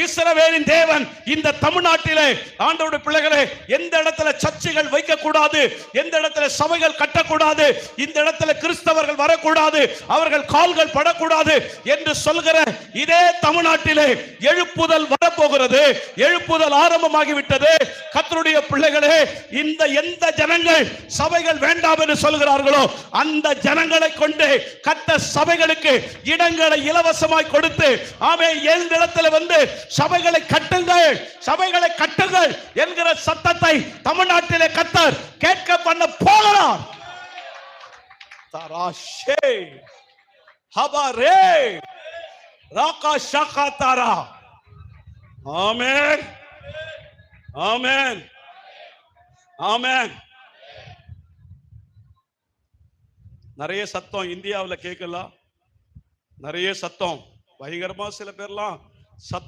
இஸ்ரவேலின் தேவன் இந்த தமிழ்நாட்டிலே ஆண்டவருடைய பிள்ளைகளே எந்த இடத்துல சர்ச்சைகள் வைக்க கூடாது, எந்த இடத்துல சபைகள் கட்டக்கூடாது, இந்த இடத்துல கிறிஸ்தவர்கள் வரக்கூடாது, அவர்கள் கால்கள் படக்கூடாது என்று சொல்கிற இதே தமிழ்நாட்டிலே எழுப்புதல் வரப்போகிறது. எழுப்புதல் ஆரம்பமாகிவிட்டது. கர்த்தருடைய பிள்ளைகளே, இந்த எந்த ஜனங்கள் சபைகள் வேண்டாம் என்று சொல்கிறார்களோ அந்த ஜனங்களை கொண்டு கர்த்தர் சபைகளுக்கு இடங்களை இலவசமாய் கொடுத்து, ஆமே, எந்த இடத்துல வந்து சபைகளை கட்டுங்கள், சபைகளை கட்டுங்கள் என்கிற சத்தத்தை தமிழ்நாட்டிலே கர்த்தர் கேட்க பண்ண போகிறார். தராஷே ஹபாரே ராகா ஷாகா தாரா. ஆமென், ஆமென், ஆமென். நிறைய சத்தம் இந்தியாவில் கேட்கலாம், நிறைய சத்தம் பயங்கரமா. சில பேர்லாம் சத்தம்